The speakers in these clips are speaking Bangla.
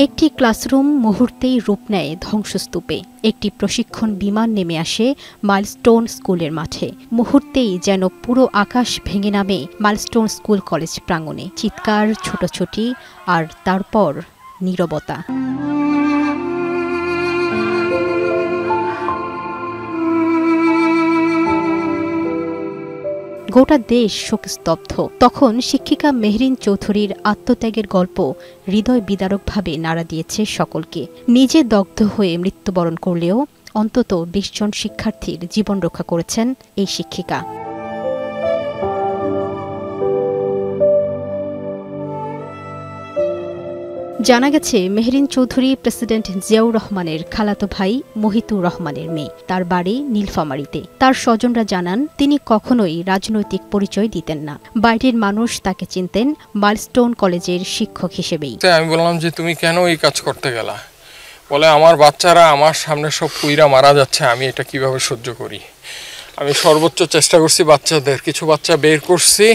একটি ক্লাসরুম মুহূর্তেই রূপ নেয় ধ্বংসস্তূপে। একটি প্রশিক্ষণ বিমান নেমে আসে মাইলস্টোন স্কুলের মাঠে। মুহূর্তেই যেন পুরো আকাশ ভেঙে নামে মাইলস্টোন স্কুল কলেজ প্রাঙ্গণে। চিৎকার, ছোটাছুটি আর তারপর নীরবতা। গোটা দেশ শোকস্তব্ধ। তখন শিক্ষিকা মেহরিন চৌধুরীর আত্মত্যাগের গল্প হৃদয় বিদারকভাবে নাড়া দিয়েছে সকলকে। নিজে দগ্ধ হয়ে মৃত্যুবরণ করলেও অন্তত ২০ জন শিক্ষার্থীর জীবন রক্ষা করেছেন এই শিক্ষিকা। জানা গেছে, মেহরিন চৌধুরী প্রেসিডেন্ট জিয়াউর রহমানের খালাতো ভাই মহিতুর রহমানের মেয়ে। তার বাড়ি নীলফামারীতে। তার স্বজনরা জানান, তিনি কখনোই রাজনৈতিক পরিচয় দিতেন না। বাইরের মানুষ তাকে চিনতেন মাইলস্টোন কলেজের শিক্ষক হিসেবেই। আমি বললাম যে তুমি কেন এই কাজ করতে গেলা? বলে, আমার বাচ্চারা আমার সামনে সব পুইরা মারা যাচ্ছে, আমি এটা কিভাবে সহ্য করি। আমি সর্বোচ্চ চেষ্টা করছি বাচ্চাদের, কিছু বাচ্চা বের করছি,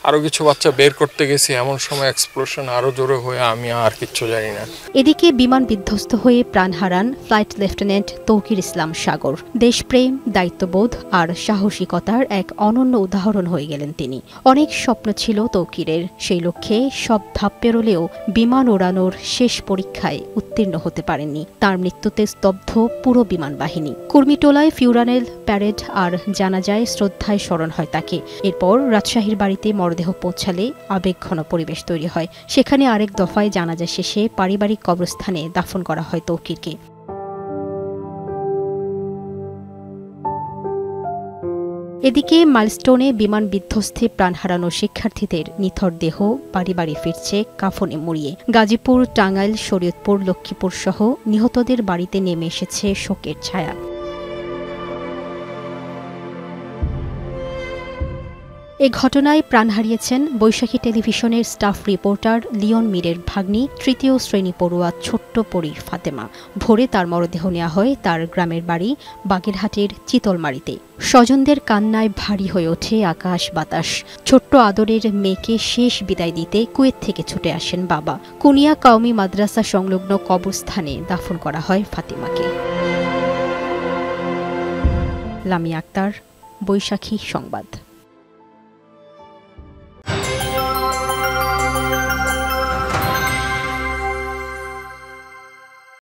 আরো কিছু বাচ্চা বের করতে গেছি, এমন সময় এক্সপ্লোশন আরো জোরে হয়ে আমি আর কিচ্ছু জানি না। এদিকে বিমান বিধ্বস্ত হয়ে প্রাণ হারান ফ্লাইট লেফটেন্যান্ট তৌকির ইসলাম সাগর। দেশপ্রেম, দায়িত্ববোধ আর সাহসিকতার এক অনন্য উদাহরণ হয়ে গেলেন তিনি। অনেক স্বপ্ন ছিল তৌকিরের, সেই লক্ষ্যে সব ধাপ পেরোলেও বিমান ওড়ানোর শেষ পরীক্ষায় উত্তীর্ণ হতে পারেননি। তার মৃত্যুতে স্তব্ধ পুরো বিমান বাহিনী। কুর্মিটোলায় ফিউরানেল প্যারেড আর জানাজায় শ্রদ্ধায় স্মরণ হয় তাকে। এরপর রাজশাহীর বাড়িতে মরদেহ পৌঁছালে আবেগঘন পরিবেশ তৈরি হয়। সেখানে আরেক দফায় জানাজা শেষে পারিবারিক কবরস্থানে দাফন করা হয় তৌকিরকে। এদিকে মাইলস্টোনে বিমান বিধ্বস্তে প্রাণ হারানো শিক্ষার্থীদের নিথর দেহ বাড়ি বাড়ি ফিরছে কাফনে মুড়িয়ে। গাজীপুর, টাঙ্গাইল, শরীয়তপুর, লক্ষ্মীপুর সহ নিহতদের বাড়িতে নেমে এসেছে শোকের ছায়া। এ ঘটনায় প্রাণ হারিয়েছেন বৈশাখী টেলিভিশনের স্টাফ রিপোর্টার লিওন মীরের ভাগ্নি, তৃতীয় শ্রেণী পড়ুয়া ছোট্ট পরী ফাতেমা। ভোরে তার মরদেহ নেওয়া হয় তার গ্রামের বাড়ি বাগেরহাটের চিতলমারীতে। স্বজনদের কান্নায় ভারী হয়ে ওঠে আকাশ বাতাস। ছোট্ট আদরের মেয়েকে শেষ বিদায় দিতে কুয়েত থেকে ছুটে আসেন বাবা। কুনিয়া কওমি মাদ্রাসা সংলগ্ন কবরস্থানে দাফন করা হয় ফাতেমাকে। লামিয়া আক্তার, বৈশাখী সংবাদ।